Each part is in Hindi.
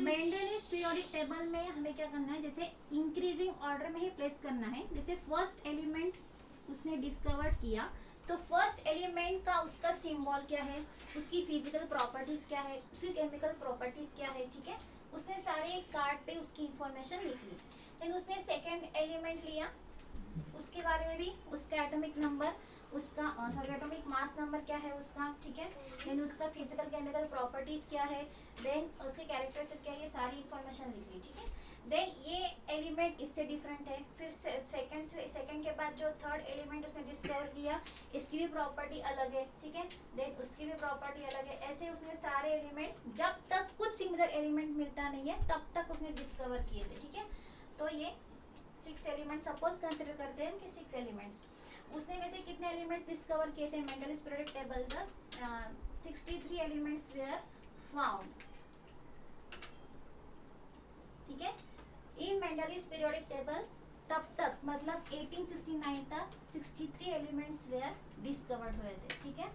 मेंडलिस पीरियोडिक टेबल में हमें क्या करना है, जैसे इंक्रीजिंग ऑर्डर में ही प्लेस करना है। जैसे फर्स्ट एलिमेंट उसने डिस्कवर किया, तो फर्स्ट एलिमेंट का उसका सिंबल क्या है, उसकी फिजिकल प्रॉपर्टीज क्या है, उसकी केमिकल प्रॉपर्टीज क्या है, ठीक है। उसने सारे एक कार्ड पे उसकी इंफॉर्मेशन लिख ली। देन उसने सेकंड एलिमेंट लिया, उसके बारे में भी, उसका एटॉमिक नंबर, उसका सॉरी एटॉमिक मास नंबर क्या है उसका, ठीक है। देन उसका फिजिकल केमिकल प्रॉपर्टीज क्या है, देन उसके कैरेक्टरिस्टिक क्या है, ये सारी इंफॉर्मेशन लिख ली, ठीक है। देन ये एलिमेंट इससे डिफरेंट है। फिर सेकंड के बाद जो थर्ड एलिमेंट उसने डिस्कवर किया, इसकी भी प्रॉपर्टी अलग है, ठीक है। देन उसकी भी प्रॉपर्टी अलग है। ऐसे उसने सारे एलिमेंट्स, जब तक कुछ सिमिलर एलिमेंट मिलता नहीं है तब तक उसने डिस्कवर किए थे, ठीक है। तो ये 6 एलिमेंट सपोज कंसिडर करते हैं कि 6 एलिमेंट्स। उसने वैसे कितने एलिमेंट्स डिस्कवर किए थे मेंडलिस पीरियोडिक टेबल तक? 63 एलिमेंट्स वेयर फाउंड, ठीक है। इन मेंडलिस पीरियोडिक टेबल तब तक मतलब 1869 तक 63 एलिमेंट्स वेयर डिस्कवर्ड हुए थे, ठीक है।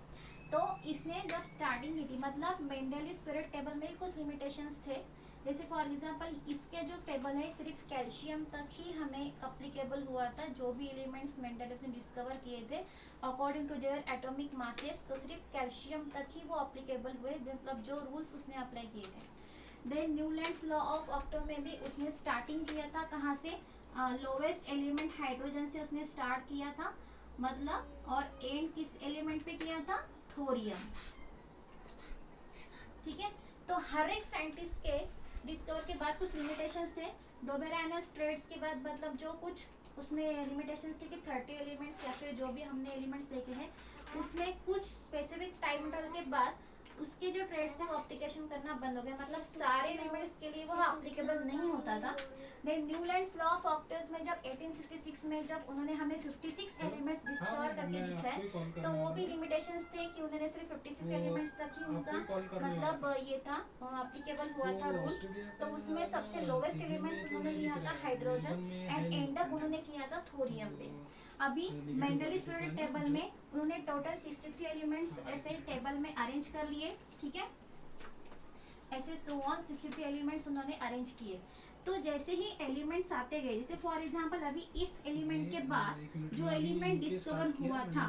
तो इसने जब स्टार्टिंग की थी, मतलब मेंडलिस पीरियोडिक टेबल में कुछ लिमिटेशंस थे। जैसे फॉर एग्जांपल इसके जो टेबल है सिर्फ कैल्शियम तक ही हमें अप्लीकेबल हुआ था। जो भी एलिमेंट्स मेंडलिस ने डिस्कवर किए थे according to their atomic masses, तो सिर्फ कैल्शियम तक ही वो अप्लीकेबल हुए, मतलब जो रूल्स उसने अप्लाई किए थे। Then Newlands law of octo में भी उसने स्टार्टिंग किया था कहाँ से, लोवेस्ट एलिमेंट हाइड्रोजन से उसने स्टार्ट किया था, मतलब, और एंड किस एलिमेंट पे किया था, थोरियम, ठीक है। तो हर एक साइंटिस्ट के डिस्कवर के बाद कुछ लिमिटेशंस थे। डोबेरानस ट्रेड्स के बाद मतलब जो कुछ उसमें लिमिटेशंस थे कि 30 एलिमेंट्स या फिर जो भी हमने एलिमेंट्स देखे हैं उसमें कुछ स्पेसिफिक टाइम इंटरवल के बाद उसके जो ट्रेड्स थे वो एप्लीकेशन करना बंद हो गया, मतलब सारे एलिमेंट्स के लिए वो एप्लीकेबल नहीं होता था। Then Newlands law of octaves में जब 1866 में जब उन्होंने हमें 56 एलिमेंट्स डिस्कवर करके दिखाए, तो वो भी लिमिटेशंस थे कि उन्होंने सिर्फ 56 एलिमेंट्स तक ही उनका मतलब ये था एप्लीकेबल हुआ था रूल। तो उसमें सबसे लोवेस्ट एलिमेंट्स उन्होंने लिया था हाइड्रोजन एंड एंड अप उन्होंने किया था थोरियम पे। अभी मेंडलिस पीरियोडिक टेबल में उन्होंने टोटल 63 एलिमेंट्स ऐसे टेबल में अरेंज कर लिए, ठीक है। ऐसे 63 एलिमेंट्स उन्होंने अरेंज किए। तो जैसे ही एलिमेंट्स आते गए, जैसे फॉर एग्जांपल अभी इस एलिमेंट के बाद जो एलिमेंट डिस्कवर हुआ था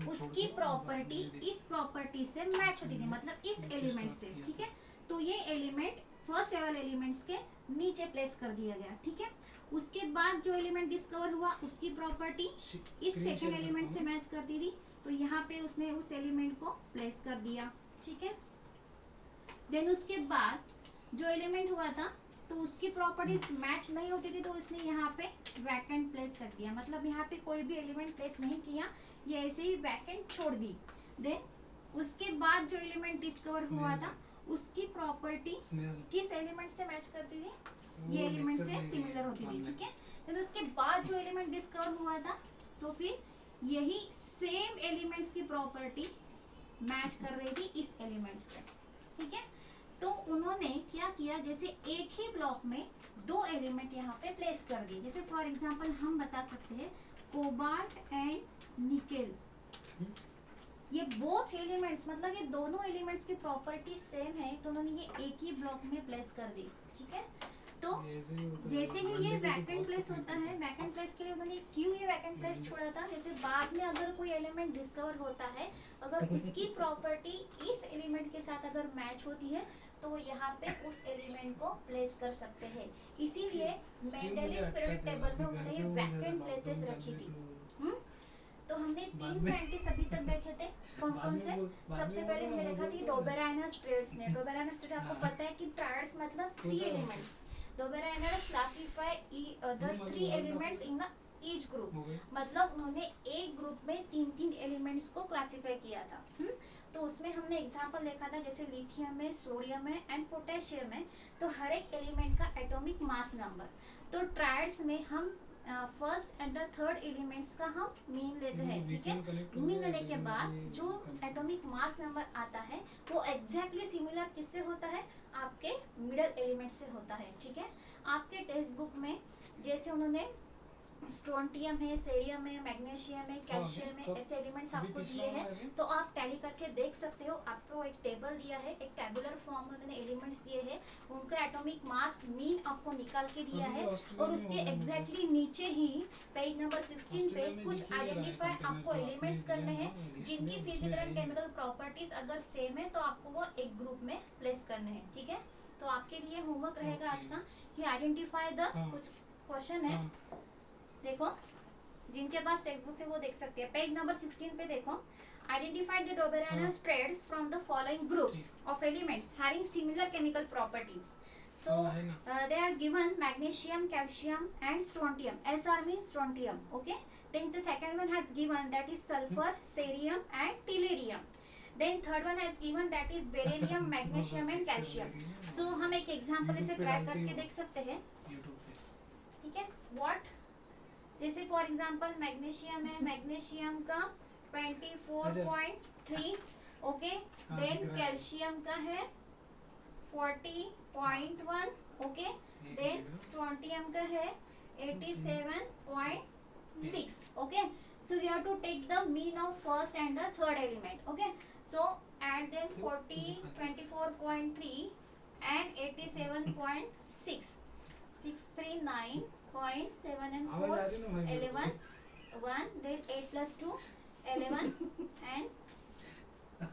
उसकी प्रॉपर्टी इस प्रॉपर्टी से मैच होती थी, मतलब इस एलिमेंट से, ठीक है। तो ये एलिमेंट फर्स्ट लेवल एलिमेंट्स के नीचे प्लेस कर दिया गया, ठीक है। उसके बाद जो एलिमेंट डिस्कवर हुआ उसकी प्रॉपर्टी इस सेकेंड एलिमेंट से मैच करती थी, तो यहाँ पे उसने उस एलिमेंट को प्लेस कर दिया, ठीक है। देन उसके बाद जो एलिमेंट हुआ था तो उसकी प्रॉपर्टीज मैच नहीं होती थी, तो उसने यहाँ पे वैकेंट प्लेस रख दिया, मतलब यहाँ पे कोई भी एलिमेंट प्लेस नहीं किया, ये ऐसे ही वैकेंट छोड़ दी। देन उसके बाद जो एलिमेंट डिस्कवर हुआ था उसकी प्रॉपर्टी किस एलिमेंट से मैच करती थी, ये एलिमेंट से सिमिलर होती थी, ठीक है। देन उसके बाद जो एलिमेंट डिस्कवर हुआ था तो फिर यही सेम एलिमेंट्स की प्रॉपर्टी मैच कर रही थी इस एलिमेंट से, ठीक है। तो उन्होंने क्या किया, जैसे एक ही ब्लॉक में दो एलिमेंट यहाँ पे प्लेस कर दिए। जैसे फॉर एग्जांपल हम बता सकते हैं कोबाल्ट एंड निकेल, ये बोथ एलिमेंट्स मतलब ये दोनों एलिमेंट्स की प्रॉपर्टी सेम है, तो उन्होंने ये एक ही ब्लॉक में प्लेस कर दी, ठीक है। तो जैसे ही ये वैकेंट प्लेस होता है, वैकेंट प्लेस के लिए उन्होंने क्यों ये वैकेंट प्लेस छोड़ा था, जैसे बाद में अगर कोई एलिमेंट डिस्कवर होता है, अगर उसकी प्रॉपर्टी इस एलिमेंट के साथ अगर मैच होती है तो वो यहाँ पे उस एलिमेंट को प्लेस कर सकते हैं। इसीलिए मेंडलिस पीरियोडिक टेबल में उन्होंने ये वैकेंट प्लेसेस रखी थी। तो हमने 3 साइंटिस्ट अभी तक देखे थे, कौन कौन से? सबसे पहले हमने देखा थी डोबेरानस ट्रेड्स ने। डोबेरानस ट्रेड आपको पता है कि ट्रायड्स मतलब 3 elements. Dobereiner classify the 3 elements in the each group, मतलब उन्होंने एक ग्रुप में 3 एलिमेंट्स को क्लासिफाई किया था। तो उसमें हमने एग्जांपल देखा था जैसे लिथियम है, सोडियम है एंड पोटेशियम है, तो हर एक एलिमेंट का एटॉमिक मास नंबर। तो ट्रायड्स में हम first and the third elements का हम मीन लेते हैं, ठीक है। मीन लेने के बाद जो एटॉमिक मास नंबर आता है वो एग्जैक्टली सिमिलर किससे होता है, आपके मिडल एलिमेंट से होता है, ठीक है। आपके टेक्स्ट बुक में जैसे उन्होंने स्ट्रोंटियम है, सेरियम है, मैग्नीशियम है, कैल्शियम है, ऐसे एलिमेंट्स आपको दिए हैं तो आप टैली करके देख सकते हो। आपको एक टेबल दिया है, एक टेबुलर फॉर्म में उन्होंने एलिमेंट्स दिए हैं, उनका एटॉमिक मास मीन आपको निकाल के दिया है और उसके एग्जैक्टली नीचे ही पेज नंबर 16 पे कुछ आइडेंटिफाई आपको एलिमेंट्स करने हैं जिनकी फिजिकल एंड केमिकल प्रॉपर्टीज अगर सेम है तो आपको वो एक ग्रुप में प्लेस करने हैं। ठीक है, तो आपके लिए होमवर्क रहेगा आज का कि आइडेंटिफाई द, कुछ क्वेश्चन है देखो, जिनके पास टेक्स्ट बुक है वो देख सकते हैं। पेज नंबर 16 पे देखो, identify the Doberanes traits from the following groups of elements having similar chemical properties. So they are given magnesium, calcium and strontium. Sr means strontium. Okay, then the second one has given that is sulfur, cerium and tellurium. Then third one has given that is beryllium, magnesium and calcium. So हम एक एग्जांपल इसे ट्रैक करके देख सकते हैं। ठीक है, what, जैसे फॉर एग्जांपल मैग्नीशियम है, मैग्नीशियम का 24.3, ओके, देन कैल्शियम का है 40.1, ओके, देन स्ट्रोंटियम का है 87.6, okay. So you have to take the mean of first and the third element, okay. So add them 40, 24.3 and 87.6, 639.7 and 4, 11, 1, then 8 plus 2, 11 and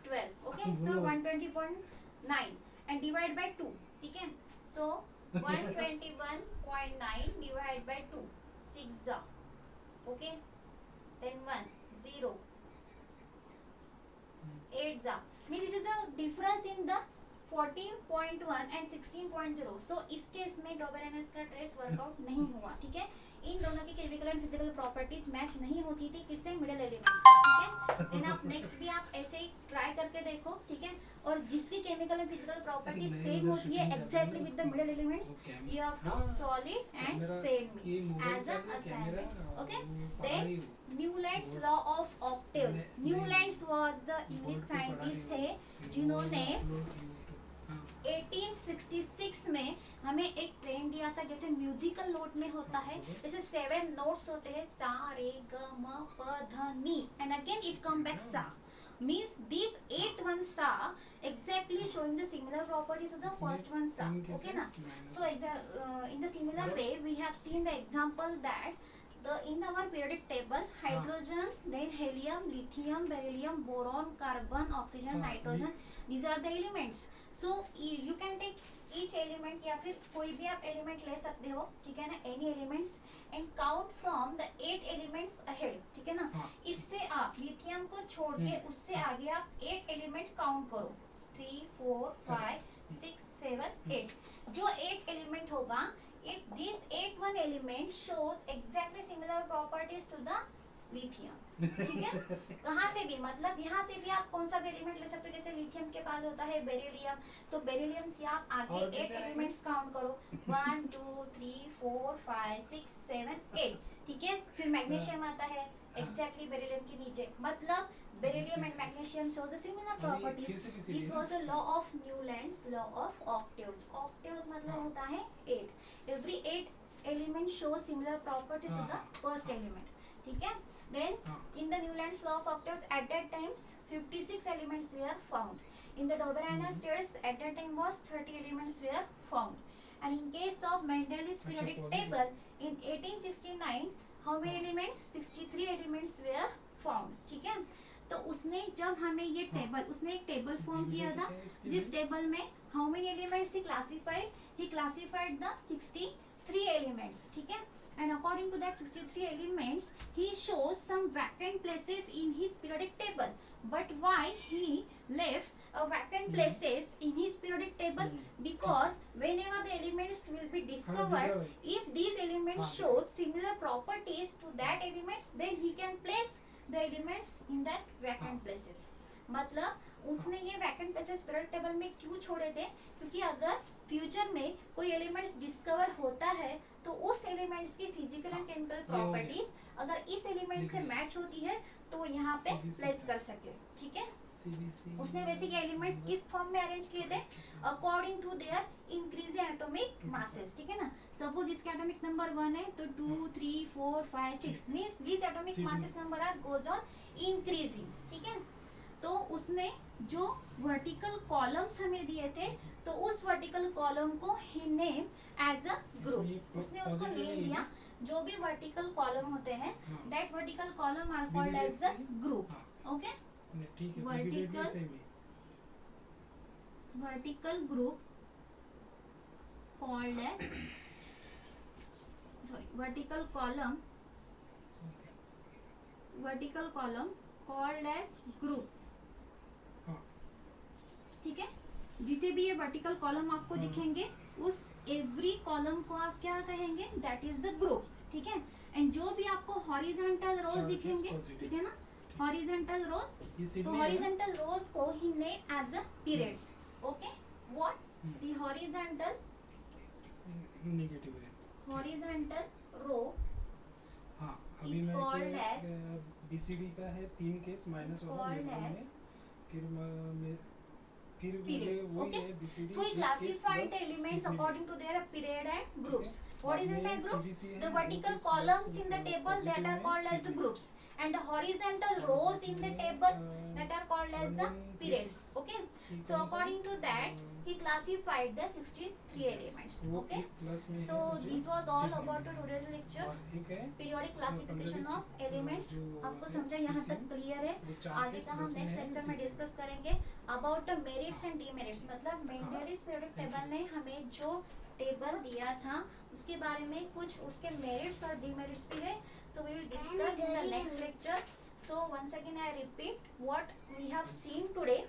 12, okay. So 120.9 and divide by 2, ठीक है। So 121.9 divide by 2, 6 जा, okay, then 1, 0, 8 जा, means this is the difference in the 14.1 and 16.0. So इस केस में Doberanes का ट्रेस वर्कआउट नहीं हुआ। ठीक है, इन दोनों की chemical and physical properties match नहीं होती थी, किससे, मिडिल एलिमेंट्स। ठीक है, देन आप नेक्स्ट भी आप ऐसे ही ट्राई करके देखो। ठीक है, और जिसकी chemical and physical properties same होती है exactly with the middle elements, you have to solve it and send me as a assignment. Okay, then Newlands law of octaves. Newlands was the English scientist थे जिन्होंने 1866 में हमें एक ट्रेन दिया था, जैसे म्यूजिकल नोट में होता है, जैसे 7 नोट्स होते हैं, सा रे ग म प ध नी and again it come back सा, means these 8 one sa exactly showing the similar properties of the first one sa, okay na. So in the similar way we have seen the example that in our periodic table hydrogen, then helium, lithium, beryllium, boron, carbon, oxygen, nitrogen, these are the elements. So you can take each element या फिर कोई भी आप एलिमेंट ले सकते हो, ठीक है ना, any elements and count from the 8 elements ahead, ठीक है ना। इससे आप लिथियम को छोड़ के उससे आगे आप 8 एलिमेंट काउंट करो, 3, 4, 5, 6, 7, 8। जो 8 एलिमेंट होगा, if this 8 one element shows exactly similar properties to the lithium, ठीक है। कहाँ से भी, मतलब यहाँ से भी आप कौन सा भी एलिमेंट ले सकते हो, जैसे लिथियम के पास होता है बेरिलियम, तो बेरिलियम से आप आगे 8 एलिमेंट्स काउंट करो, 1, 2, 3, 4, 5, 6, 7, 8, ठीक है। फिर मैग्नीशियम आता है एग्जैक्टली बेरिलियम के नीचे, मतलब beryllium and magnesium shows the similar properties. This was the law of Newland's law of octaves. Octaves मतलब होता है 8. Every 8 element shows similar properties to the first element, ठीक है। Then in the Newland's law of octaves at that time 56 elements were found. In the Doberanes traits at that time was 30 elements were found. And in case of Mendele's periodic table in 1869 how many elements, 63 elements were found, ठीक है। तो उसने जब हमें ये टेबल, उसने एक टेबल फॉर्म किया था, जिस टेबल में how many elements he classified the 63 elements, ठीक है। And according to that 63 elements, he shows some vacant places in his periodic table. But why he left vacant places in his periodic table? Because whenever the elements will be discovered, if these elements show similar properties to that elements, then he can place the elements in that vacant places. मतलब उसने ये वैकेंट प्लेसेस पीरियड टेबल में क्यों छोड़े थे, क्योंकि अगर फ्यूचर में कोई एलिमेंट्स डिस्कवर होता है तो उस एलिमेंट्स की फिजिकल एंड केमिकल प्रॉपर्टीज अगर इस एलिमेंट से मैच होती है तो यहाँ पे प्लेस कर सके, ठीक है। उसने बेसिक एलिमेंट्स किस फॉर्म में अरेंज किए थे, according to their increasing atomic masses, ठीक है ना. Suppose इसके atomic number 1 है तो 2 3 4 5 6 means these atomic masses number are goes on increasing, ठीक है. तो उसने जो वर्टिकल कॉलम्स हमें दिए थे तो उस वर्टिकल कॉलम को ही नेम एज अ ग्रुप, उसने उसको नेम दिया. जो भी वर्टिकल कॉलम होते हैं that vertical column are called as a group. Okay, vertical group called as vertical column called as group. ठीक है, जितने भी ये वर्टिकल कॉलम आपको दिखेंगे उस एवरी कॉलम को आप क्या कहेंगे, दैट इज द ग्रुप. ठीक है, एंड जो भी आपको हॉरिजॉन्टल रोज दिखेंगे, ठीक है ना, हॉरिजॉन्टल रोज, तो हॉरिजॉन्टल रोज को ही name as a periods. Okay, what the horizontal negative है, हॉरिजॉन्टल रो. हाँ, अभी मैं बीसीडी का है 3 केस माइनस वाला में, फिर मुझे वही है BCD. So he classified the elements according to their period and groups. What is in the groups? The vertical columns in the table that are called as the groups, and the horizontal rows in the table that are called as the periods. Okay, so according to that he classified the 63 elements. Okay, so this was all about the today's lecture. Periodic classification of elements. आपको समझा यहाँ तक क्लियर है? आगे का हम नेक्स्ट लेक्चर में डिस्कस करेंगे about the merits and demerits. मतलब मेंडलिस पीरियोडिक टेबल ने हमें जो टेबल दिया था उसके बारे में कुछ उसके मेरिट्स और डीमेरिट्स भी है. So we will discuss in the next lecture. So once again I repeat what we have seen today.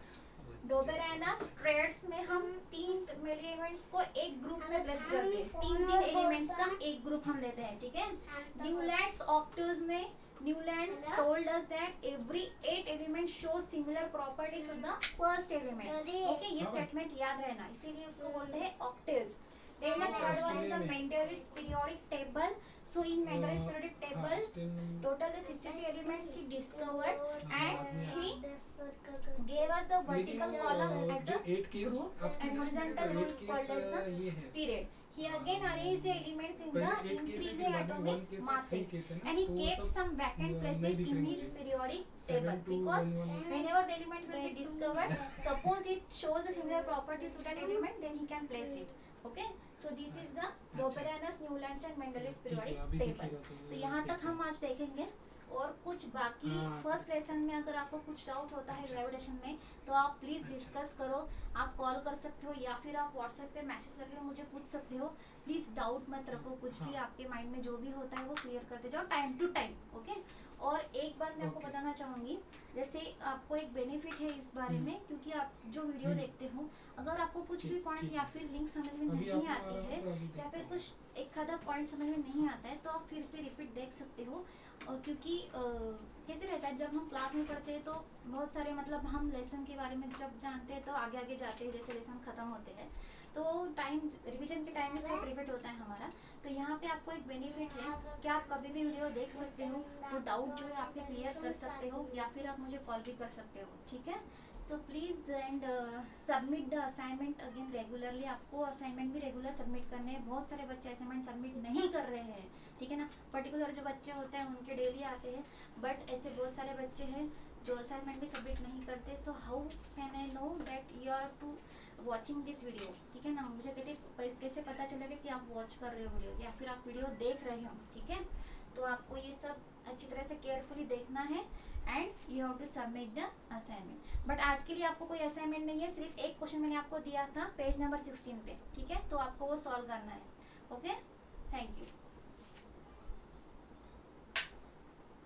Dobereiner स्ट्रेट्स में हम 3 एलिमेंट्स को एक ग्रुप में प्लेस करते हैं. 3 एलिमेंट्स का एक ग्रुप हम लेते हैं. ठीक है, न्यूलैंड्स ऑक्टेव्स में Newlands told us that every 8 elements show similar properties to the first element. Okay, ये statement याद रहना, इसीलिए उसको बोलते हैं octaves. Then the third one is the Mendele's periodic table. So in Mendele's periodic tables, total the 63 elements he discovered, and he gave us the vertical column as a group and horizontal row is called as a period. He again arranged the elements in the increasing atomic masses, and he kept some vacant places in his periodic table because whenever the element were discovered, suppose it shows a similar properties to that element, then he can place it. Okay, so this is the Doperianus, Newlands and Mendele's periodic table. तो यहाँ तक हम आज देखेंगे. और कुछ बाकी फर्स्ट लेसन में अगर आपको कुछ डाउट होता है ग्रेविटेशन में तो आप प्लीज डिस्कस करो. आप कॉल कर सकते हो या फिर आप व्हाट्सएप पे मैसेज करके मुझे पूछ सकते हो. प्लीज डाउट मत रखो, कुछ भी आपके माइंड में जो भी होता है वो क्लियर करते जाओ टाइम टू टाइम. ओके, और एक बात मैं आपको बताना चाहूंगी, जैसे आपको एक बेनिफिट है इस बारे में, क्योंकि आप जो वीडियो देखते हो अगर आपको कुछ भी पॉइंट या फिर लिंक समझ में नहीं आती है या फिर कुछ एक आधा पॉइंट समझ में नहीं आता है तो आप फिर से रिपीट देख सकते हो. और क्योंकि कैसे रहता है जब हम क्लास में पढ़ते हैं तो बहुत सारे मतलब हम लेसन के बारे में जब जानते हैं तो आगे आगे जाते हैं, जैसे लेसन खत्म होते हैं तो टाइम रिवीजन के टाइम में सब रिपीट होता है हमारा. तो यहाँ पे आपको एक बेनिफिट है कि आप कभी भी वीडियो देख सकते हो, वो डाउट जो है आपके क्लियर कर सकते हो या फिर आप मुझे कॉल भी कर सकते हो. ठीक है, so please and submit the assignment again regularly. आपको असाइनमेंट भी रेगुलर सबमिट करने हैं. बहुत सारे बच्चे असाइनमेंट सबमिट नहीं कर रहे हैं, ठीक है ना. पर्टिकुलर जो बच्चे होते हैं उनके डेली आते हैं, बट ऐसे बहुत सारे बच्चे हैं जो असाइनमेंट भी सबमिट नहीं करते. So how can I know that you are to watching this video. ठीक है ना, मुझे कैसे पता चलेगा कि आप वॉच कर रहे हो वीडियो या फिर आप वीडियो देख रहे हो. ठीक है, तो आपको ये सब अच्छी तरह से केयरफुली देखना है and you have to submit the assignment. But आज के लिए आपको कोई असाइनमेंट नहीं है, सिर्फ एक क्वेश्चन मैंने आपको दिया था पेज नंबर 16 पे. ठीक है, तो आपको वो सॉल्व करना है. ओके.